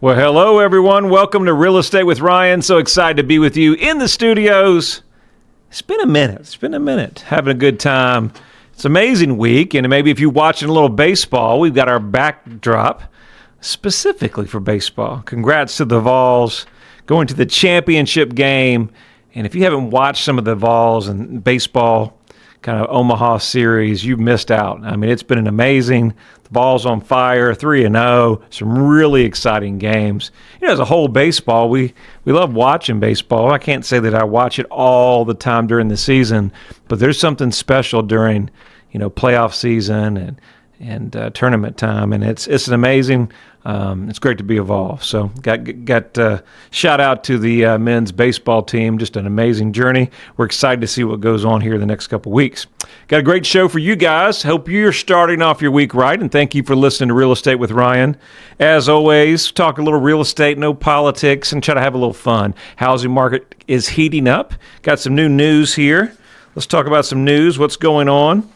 Well, hello, everyone. Welcome to Real Estate with Ryan. So excited to be with you in the studios. It's been a minute. Having a good time. It's an amazing week. And maybe if you're watching a little baseball, we've got our backdrop specifically for baseball. Congrats to the Vols going to the championship game. And if you haven't watched some of the Vols and baseball kind of Omaha series, you've missed out. I mean, it's been an amazing, the Vols on fire, 3-0, some really exciting games. You know, as a whole baseball, we love watching baseball. I can't say that I watch it all the time during the season, but there's something special during, playoff season and tournament time, and it's an amazing. It's great to be involved. So got shout out to the men's baseball team. Just an amazing journey. We're excited to see what goes on here the next couple weeks. Got a great show for you guys. Hope you're starting off your week right, and thank you for listening to Real Estate with Ryan. As always, talk a little real estate, no politics, and try to have a little fun. Housing market is heating up. Got some new news here. Let's talk about some news. What's going on?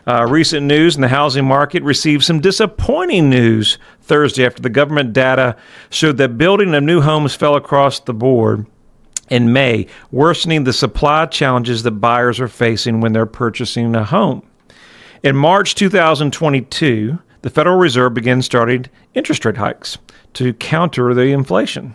Recent news in the housing market received some disappointing news Thursday after the government data showed that building of new homes fell across the board in May, worsening the supply challenges that buyers are facing when they're purchasing a home. In March 2022, the Federal Reserve started interest rate hikes to counter the inflation.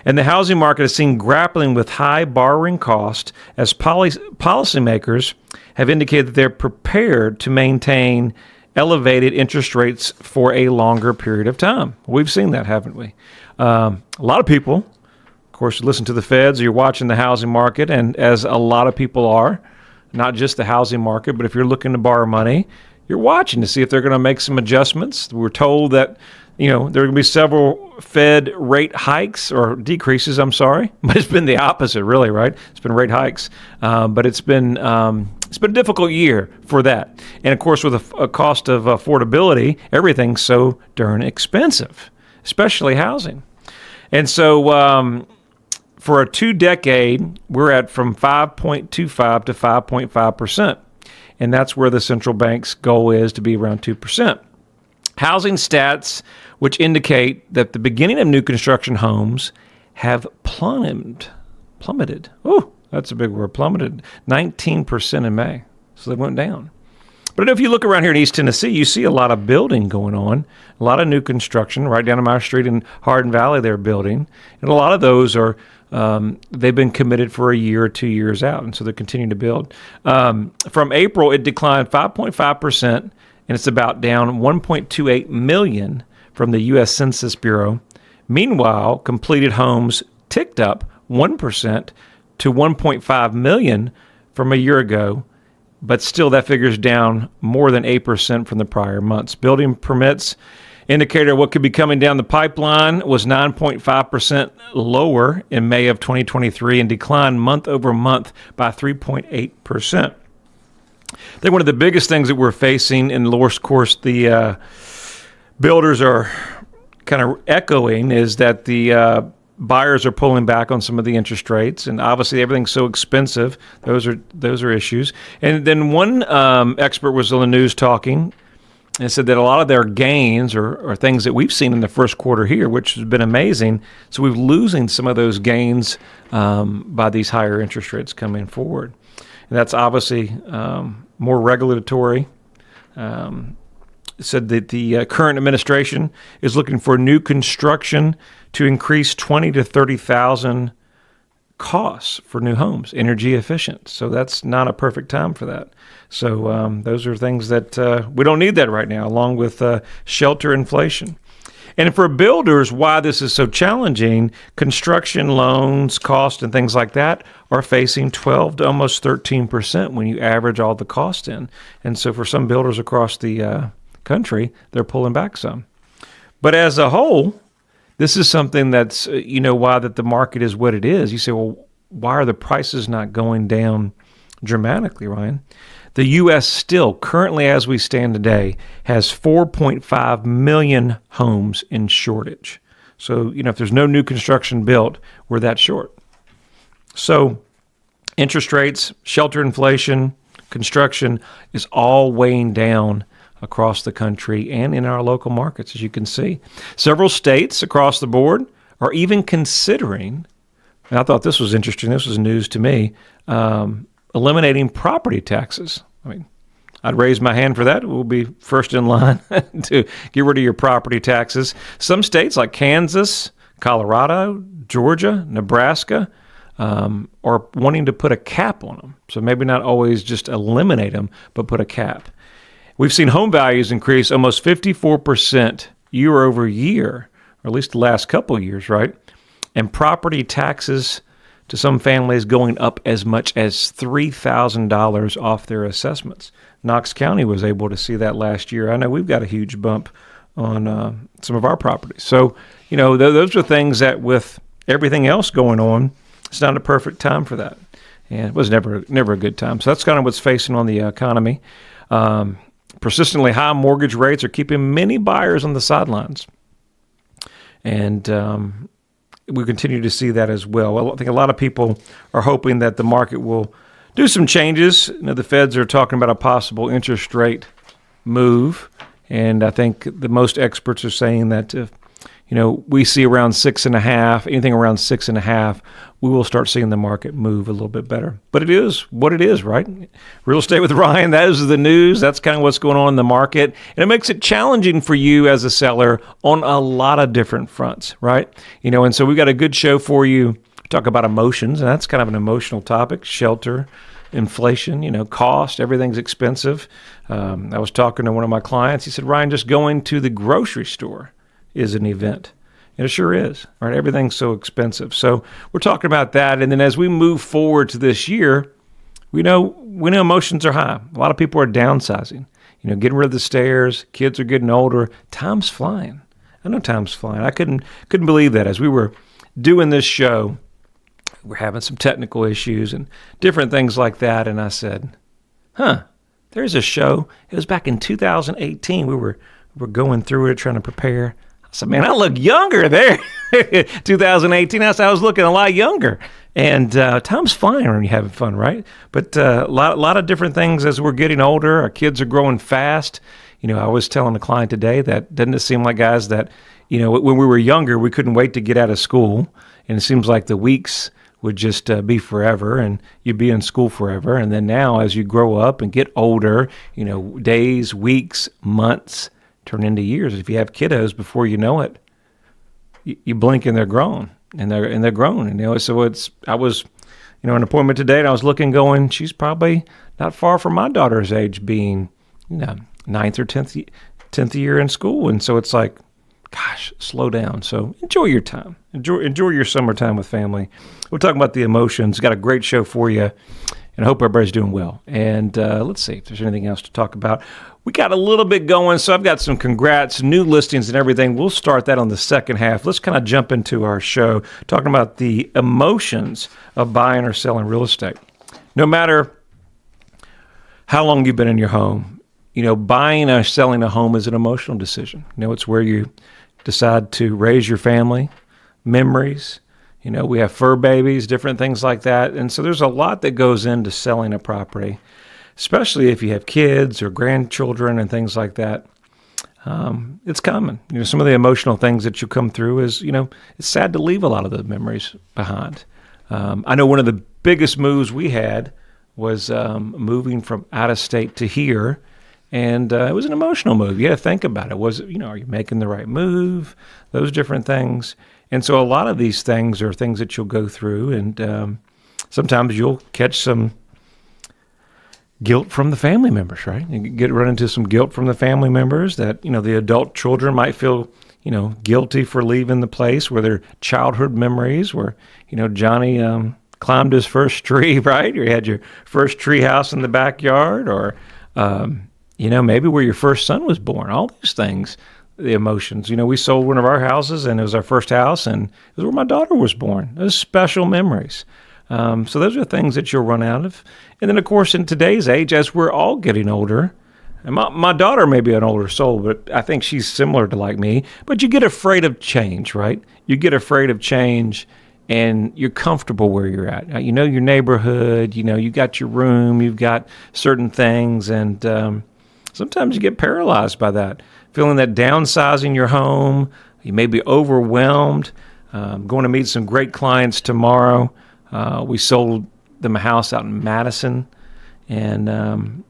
And the housing market is seen grappling with high borrowing costs as policymakers have indicated that they're prepared to maintain elevated interest rates for a longer period of time. We've seen that, haven't we? A lot of people, of course, you listen to the feds, you're watching the housing market, and as a lot of people are, not just the housing market, but if you're looking to borrow money, you're watching to see if they're going to make some adjustments. We're told that there are going to be several Fed rate hikes or decreases, but it's been the opposite, really, right? It's been rate hikes, but it's been a difficult year for that. And of course, with a cost of affordability, everything's so darn expensive, especially housing. And so for a 2-decade, we're at from 5.25 to 5.5%. And that's where the central bank's goal is to be around 2%. Housing stats, which indicate that the beginning of new construction homes have plummeted. Oh, that's a big word, plummeted 19% in May. So they went down. But if you look around here in East Tennessee, you see a lot of building going on, a lot of new construction. Right down my street in Hardin Valley, they're building. And a lot of those are, they've been committed for a year or 2 years out, and so they're continuing to build. From April, it declined 5.5%, and it's about down 1.28 million from the U.S. Census Bureau. Meanwhile, completed homes ticked up 1% to 1.5 million from a year ago, but still that figure's down more than 8% from the prior months. Building permits indicator of what could be coming down the pipeline was 9.5% lower in May of 2023 and declined month over month by 3.8%. I think one of the biggest things that we're facing, and of course the builders are kind of echoing, is that the buyers are pulling back on some of the interest rates, and obviously everything's so expensive. Those are issues. And then one expert was on the news talking and said that a lot of their gains are things that we've seen in the first quarter here, which has been amazing. So we're losing some of those gains by these higher interest rates coming forward. And that's obviously more regulatory. Said that the current administration is looking for new construction to increase 20 to 30,000 costs for new homes, energy efficient. So that's not a perfect time for that. So those are things that we don't need that right now, along with shelter inflation. And for builders, why this is so challenging, construction loans, cost, and things like that are facing 12 to almost 13% when you average all the cost in. And so for some builders across the country, they're pulling back some. But as a whole, this is something that's, why that the market is what it is. You say, well, why are the prices not going down dramatically, Ryan? The U.S. still, currently as we stand today, has 4.5 million homes in shortage. So, if there's no new construction built, we're that short. So interest rates, shelter inflation, construction is all weighing down across the country and in our local markets, as you can see. Several states across the board are even considering, and I thought this was interesting, this was news to me, eliminating property taxes. I mean, I'd raise my hand for that. We'll be first in line to get rid of your property taxes. Some states like Kansas, Colorado, Georgia, Nebraska are wanting to put a cap on them. So maybe not always just eliminate them, but put a cap. We've seen home values increase almost 54% year over year, or at least the last couple of years, right? And property taxes to some families going up as much as $3,000 off their assessments. Knox County was able to see that last year. I know we've got a huge bump on some of our properties. So, you know, those are things that with everything else going on, it's not a perfect time for that. And it was never a good time. So that's kind of what's facing on the economy. Persistently high mortgage rates are keeping many buyers on the sidelines. And we continue to see that as well. I think a lot of people are hoping that the market will do some changes. You know, the feds are talking about a possible interest rate move. And I think the most experts are saying that if, you know, we see around 6.5, anything around 6.5, we will start seeing the market move a little bit better. But it is what it is, right? Real Estate with Ryan, that is the news. That's kind of what's going on in the market. And it makes it challenging for you as a seller on a lot of different fronts, right? You know, and so we've got a good show for you. Talk about emotions, and that's kind of an emotional topic. Shelter, inflation, you know, cost, everything's expensive. I was talking to one of my clients. He said, Ryan, just going to the grocery store is an event. And it sure is, right? Everything's so expensive. So we're talking about that. And then as we move forward to this year, we know emotions are high. A lot of people are downsizing, you know, getting rid of the stairs. Kids are getting older. Time's flying. I know time's flying. I couldn't believe that. As we were doing this show, we're having some technical issues and different things like that. And I said, there's a show. It was back in 2018. We were going through it, trying to prepare. I said, man, I look younger there. 2018, I said I was looking a lot younger. And time's flying when you're having fun, right? But a lot of different things as we're getting older. Our kids are growing fast. You know, I was telling a client today that doesn't it seem like, guys, that, you know, when we were younger, we couldn't wait to get out of school. And it seems like the weeks would just be forever and you'd be in school forever. And then now as you grow up and get older, you know, days, weeks, months turn into years. If you have kiddos, before you know it, you blink and they're grown, and they're grown. And you know, so I was, you know, an appointment today, and I was looking, going, she's probably not far from my daughter's age, being, you know, 9th or 10th year in school. And so it's like, gosh, slow down. So enjoy your time. Enjoy your summertime with family. We're talking about the emotions. Got a great show for you, and I hope everybody's doing well. And let's see if there's anything else to talk about. We got a little bit going, so I've got some congrats, new listings and everything. We'll start that on the second half. Let's kind of jump into our show, talking about the emotions of buying or selling real estate. No matter how long you've been in your home, you know, buying or selling a home is an emotional decision. You know, it's where you decide to raise your family, memories. You know, we have fur babies, different things like that. And so there's a lot that goes into selling a property, especially if you have kids or grandchildren and things like that. It's common. You know, some of the emotional things that you come through is, you know, it's sad to leave a lot of the memories behind. I know one of the biggest moves we had was moving from out of state to here. And it was an emotional move. You had to think about it. Was it, you know, are you making the right move? Those different things. And so a lot of these things are things that you'll go through, and sometimes you'll catch some guilt from the family members, right? You run into some guilt from the family members that, you know, the adult children might feel, you know, guilty for leaving the place where their childhood memories where, you know, Johnny climbed his first tree, right? Or you had your first tree house in the backyard, or, you know, maybe where your first son was born. All these things, the emotions. You know, we sold one of our houses, and it was our first house, and it was where my daughter was born. Those special memories. So those are things that you'll run out of. And then, of course, in today's age, as we're all getting older, and my daughter may be an older soul, but I think she's similar to like me, but you get afraid of change, right? You get afraid of change, and you're comfortable where you're at. You know your neighborhood, you know, you got your room, you've got certain things, and sometimes you get paralyzed by that, feeling that downsizing your home, you may be overwhelmed. Going to meet some great clients tomorrow. We sold them a house out in Madison, and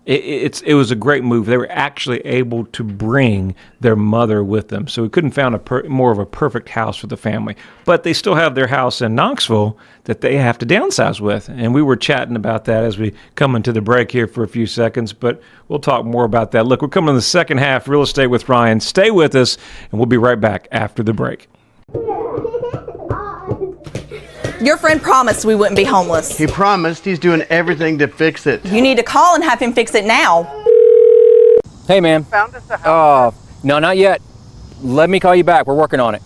it was a great move. They were actually able to bring their mother with them, so we couldn't find more of a perfect house for the family. But they still have their house in Knoxville that they have to downsize with, and we were chatting about that as we come into the break here for a few seconds, but we'll talk more about that. Look, we're coming to the second half, Real Estate with Ryan. Stay with us, and we'll be right back after the break. Your friend promised we wouldn't be homeless. He promised. He's doing everything to fix it. You need to call and have him fix it now. Hey, man. Found us a house. No, not yet. Let me call you back. We're working on it.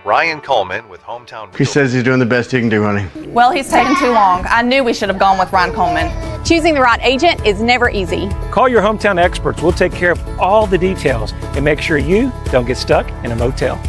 Ryan Coleman with Hometown Realty. He says he's doing the best he can do, honey. Well, he's taken too long. I knew we should have gone with Ryan Coleman. Choosing the right agent is never easy. Call your hometown experts. We'll take care of all the details and make sure you don't get stuck in a motel.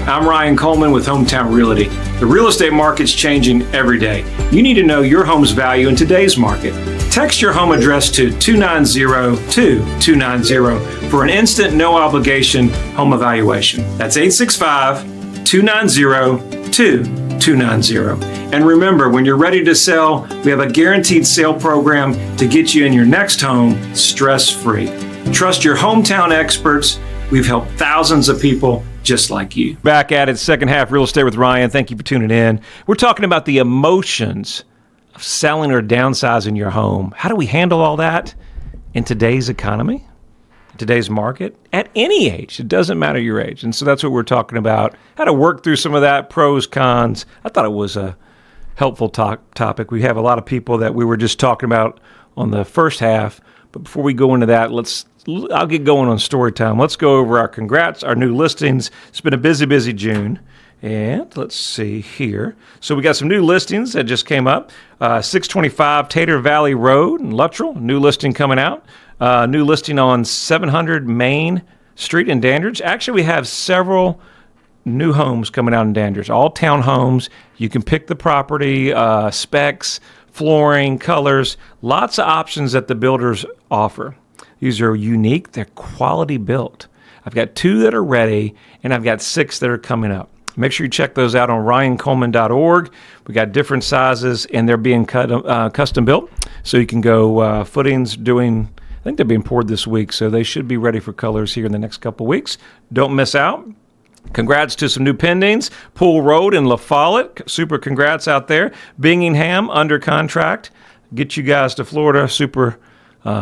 I'm Ryan Coleman with Hometown Realty. The real estate market's changing every day. You need to know your home's value in today's market. Text your home address to 290-2290 for an instant, no obligation home evaluation. That's 865-290-2290. And remember, when you're ready to sell, we have a guaranteed sale program to get you in your next home stress-free. Trust your hometown experts. We've helped thousands of people just like you. Back at it, second half, Real Estate with Ryan. Thank you for tuning in. We're talking about the emotions of selling or downsizing your home. How do we handle all that in today's economy, in today's market, at any age? It doesn't matter your age. And so that's what we're talking about. How to work through some of that, pros, cons. I thought it was a helpful topic. We have a lot of people that we were just talking about on the first half. But before we go into that, I'll get going on story time. Let's go over our congrats, our new listings. It's been a busy, busy June. And let's see here. So we got some new listings that just came up. 625 Tater Valley Road in Luttrell, new listing coming out. New listing on 700 Main Street in Dandridge. Actually, we have several new homes coming out in Dandridge, all townhomes. You can pick the property, specs, flooring, colors, lots of options that the builders offer. These are unique. They're quality built. I've got 2 that are ready, and I've got 6 that are coming up. Make sure you check those out on ryancoleman.org. We got different sizes, and they're being custom built. So you can go footings I think they're being poured this week, so they should be ready for colors here in the next couple weeks. Don't miss out. Congrats to some new pendings. Pool Road in La Follette. Super congrats out there. Bingingham under contract. Get you guys to Florida. Super.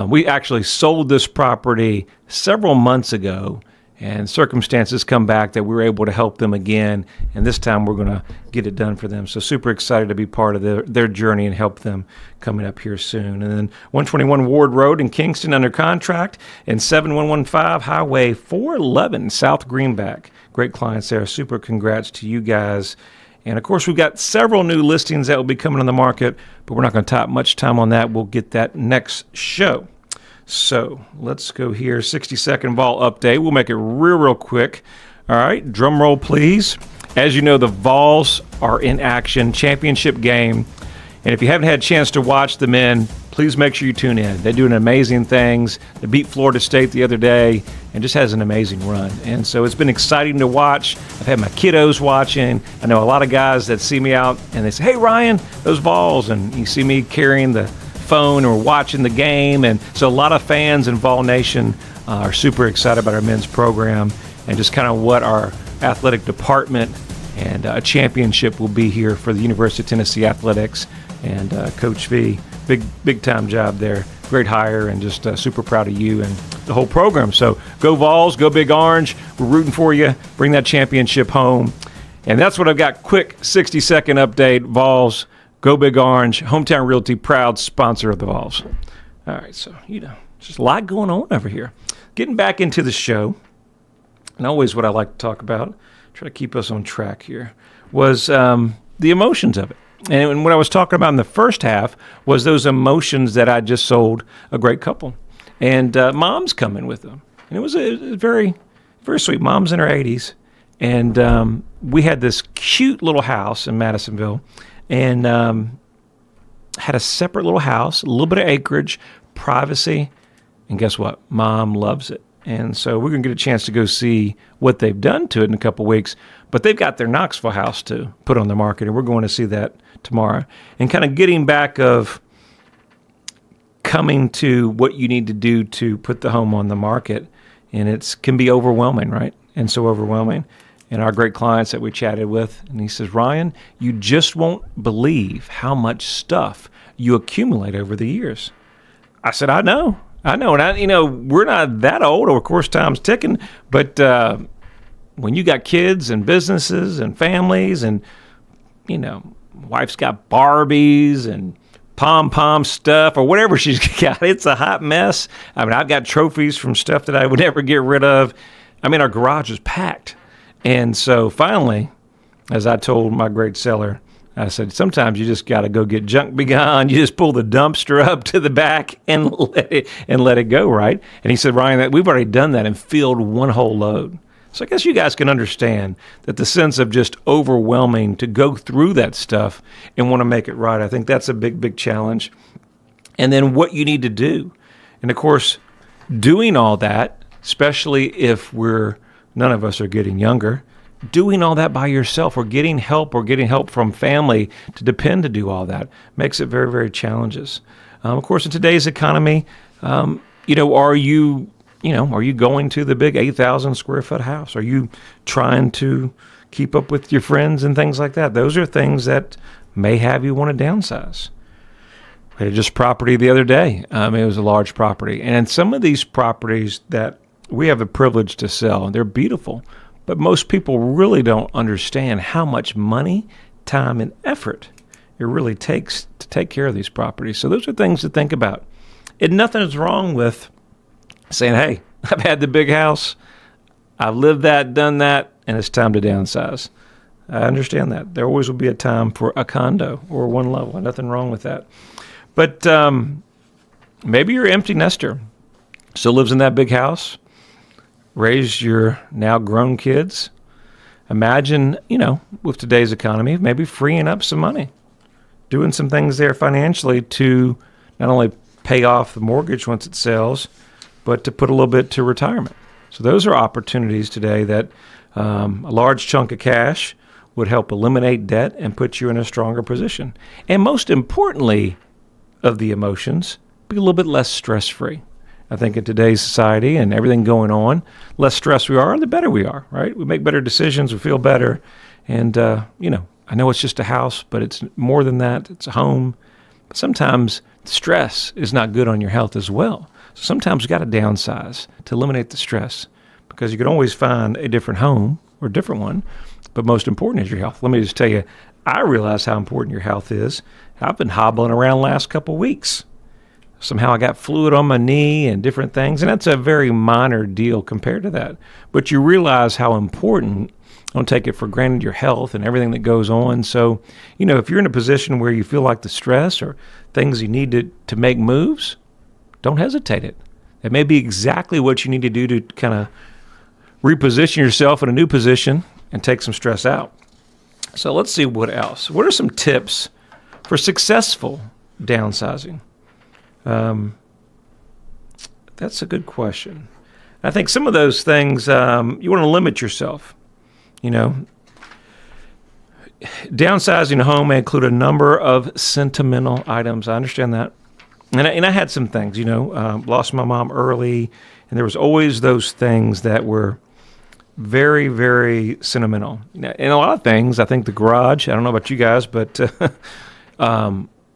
We actually sold this property several months ago, and circumstances come back that we were able to help them again, and this time we're going to get it done for them. So super excited to be part of their journey and help them coming up here soon. And then 121 Ward Road in Kingston under contract, and 7115 Highway 411 South Greenback. Great clients there. Super congrats to you guys. And of course, we've got several new listings that will be coming on the market, but we're not going to take much time on that. We'll get that next show. So let's go here. 60-second Vol update. We'll make it real quick. All right, drum roll, please. As you know, the Vols are in action, championship game. And if you haven't had a chance to watch the men, please make sure you tune in. They're doing amazing things. They beat Florida State the other day and just has an amazing run. And so it's been exciting to watch. I've had my kiddos watching. I know a lot of guys that see me out and they say, "Hey, Ryan, those Vols." And you see me carrying the phone or watching the game. And so a lot of fans in Vol Nation are super excited about our men's program and just kind of what our athletic department and a championship will be here for the University of Tennessee Athletics. And Coach V, big time job there. Great hire, and just super proud of you and the whole program. So go Vols, go Big Orange. We're rooting for you. Bring that championship home. And that's what I've got. Quick 60-second update. Vols, go Big Orange. Hometown Realty, proud sponsor of the Vols. All right, so, just a lot going on over here. Getting back into the show, and always what I like to talk about, try to keep us on track here, was the emotions of it. And what I was talking about in the first half was those emotions that I just sold a great couple. And mom's coming with them. And it was a very, very sweet. Mom's in her 80s. And we had this cute little house in Madisonville. And had a separate little house, a little bit of acreage, privacy. And guess what? Mom loves it. And so we're going to get a chance to go see what they've done to it in a couple weeks. But they've got their Knoxville house to put on the market, and we're going to see that tomorrow. And kind of getting back of coming to what you need to do to put the home on the market. And it can be overwhelming, right? And so overwhelming. And our great clients that we chatted with, and he says, Ryan, you just won't believe how much stuff you accumulate over the years. I said, I know. And we're not that old. Of course, time's ticking. But when you got kids and businesses and families and, wife's got Barbies and pom-pom stuff or whatever she's got, it's a hot mess. I mean, I've got trophies from stuff that I would never get rid of. I mean, our garage is packed. And so finally, as I told my great seller, I said, sometimes you just got to go get junk be gone. You just pull the dumpster up to the back and let it go, right? And he said, Ryan, that we've already done that and filled one whole load. So I guess you guys can understand that the sense of just overwhelming to go through that stuff and want to make it right. I think that's a big, big challenge. And then what you need to do. And of course, doing all that, especially if none of us are getting younger, doing all that by yourself or getting help from family to depend to do all that makes it very, very challenges. Of course, in today's economy, are you going to the big 8,000 square foot house? Are you trying to keep up with your friends and things like that? Those are things that may have you want to downsize. I had just property the other day. It was a large property. And some of these properties that we have the privilege to sell, and they're beautiful, but most people really don't understand how much money, time, and effort it really takes to take care of these properties. So those are things to think about. And nothing is wrong with saying, hey, I've had the big house, I've lived that, done that, and it's time to downsize. I understand that. There always will be a time for a condo or one level. Nothing wrong with that. But maybe you're an empty nester, still lives in that big house, raised your now grown kids. Imagine, with today's economy, maybe freeing up some money, doing some things there financially to not only pay off the mortgage once it sells, but to put a little bit to retirement. So those are opportunities today that a large chunk of cash would help eliminate debt and put you in a stronger position. And most importantly of the emotions, be a little bit less stress-free. I think in today's society and everything going on, less stressed we are, the better we are, right? We make better decisions, we feel better. And, I know it's just a house, but it's more than that. It's a home. But sometimes stress is not good on your health as well. So sometimes you got to downsize to eliminate the stress because you can always find a different home or a different one. But most important is your health. Let me just tell you, I realize how important your health is. I've been hobbling around the last couple of weeks. Somehow I got fluid on my knee and different things, and that's a very minor deal compared to that. But you realize how important, don't take it for granted, your health and everything that goes on. So, if you're in a position where you feel like the stress or things you need to make moves, don't hesitate it. It may be exactly what you need to do to kind of reposition yourself in a new position and take some stress out. So let's see what else. What are some tips for successful downsizing? That's a good question. I think some of those things, you want to limit yourself. Downsizing a home may include a number of sentimental items. I understand that. And I had some things, lost my mom early, and there was always those things that were very, very sentimental. And a lot of things, I think the garage, I don't know about you guys, but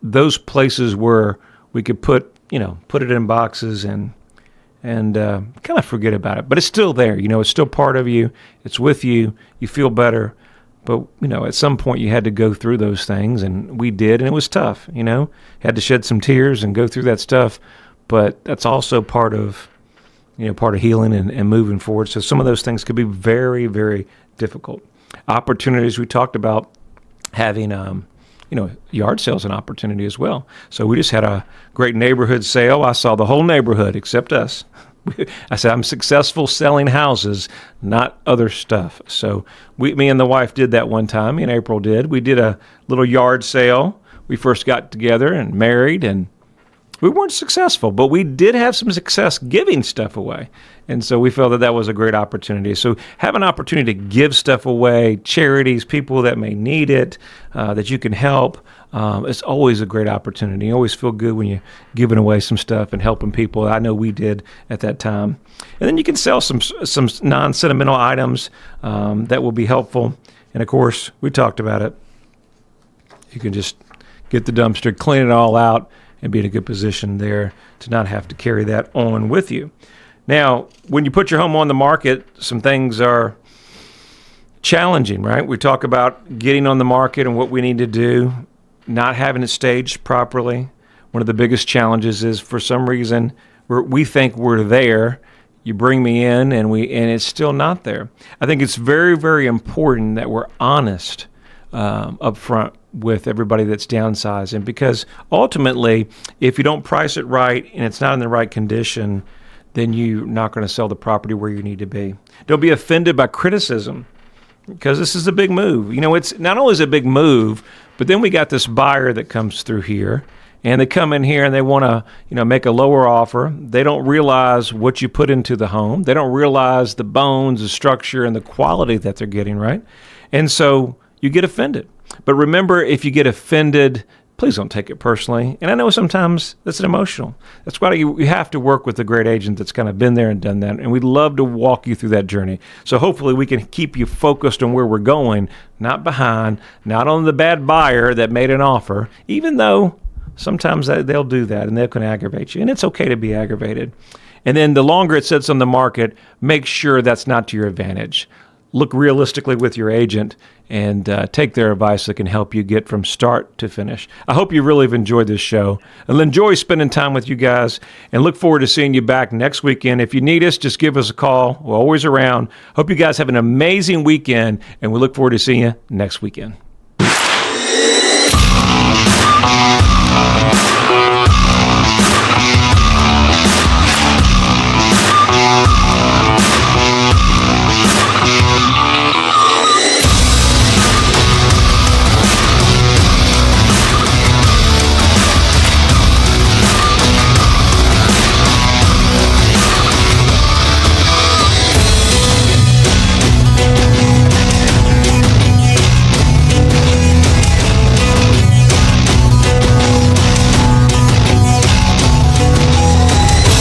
those places where we could put it in boxes and kind of forget about it. But it's still there. It's still part of you. It's with you. You feel better. But, at some point you had to go through those things, and we did, and it was tough, Had to shed some tears and go through that stuff. But that's also part of healing and moving forward. So some of those things could be very, very difficult. Opportunities, we talked about having yard sales an opportunity as well. So we just had a great neighborhood sale. I saw the whole neighborhood except us. I said, I'm successful selling houses, not other stuff. So me and the wife did that one time. Me and April did. We did a little yard sale. We first got together and married, and We weren't successful, but we did have some success giving stuff away. And so we felt that that was a great opportunity. So have an opportunity to give stuff away, charities, people that may need it, that you can help. It's always a great opportunity. You always feel good when you're giving away some stuff and helping people. I know we did at that time. And then you can sell some non-sentimental items that will be helpful. And of course, we talked about it. You can just get the dumpster, clean it all out, and be in a good position there to not have to carry that on with you. Now, when you put your home on the market, some things are challenging, right? We talk about getting on the market and what we need to do, not having it staged properly. One of the biggest challenges is, for some reason, we think we're there. You bring me in, and it's still not there. I think it's very, very important that we're honest up front with everybody that's downsizing, because ultimately, if you don't price it right and it's not in the right condition, then you're not going to sell the property where you need to be. Don't be offended by criticism, because this is a big move. You know, it's not only is it a big move, but then we got this buyer that comes through here, and they come in here and they want to, make a lower offer. They don't realize what you put into the home. They don't realize the bones, the structure, and the quality that they're getting, right? And so you get offended. But remember, if you get offended, please don't take it personally. And I know sometimes that's emotional. That's why you have to work with a great agent that's kind of been there and done that. And we'd love to walk you through that journey. So hopefully we can keep you focused on where we're going, not behind, not on the bad buyer that made an offer, even though sometimes they'll do that and they can aggravate you. And it's okay to be aggravated. And then the longer it sits on the market, make sure that's not to your advantage. Look realistically with your agent and take their advice that can help you get from start to finish. I hope you really have enjoyed this show. I'll enjoy spending time with you guys and look forward to seeing you back next weekend. If you need us, just give us a call. We're always around. Hope you guys have an amazing weekend, and we look forward to seeing you next weekend.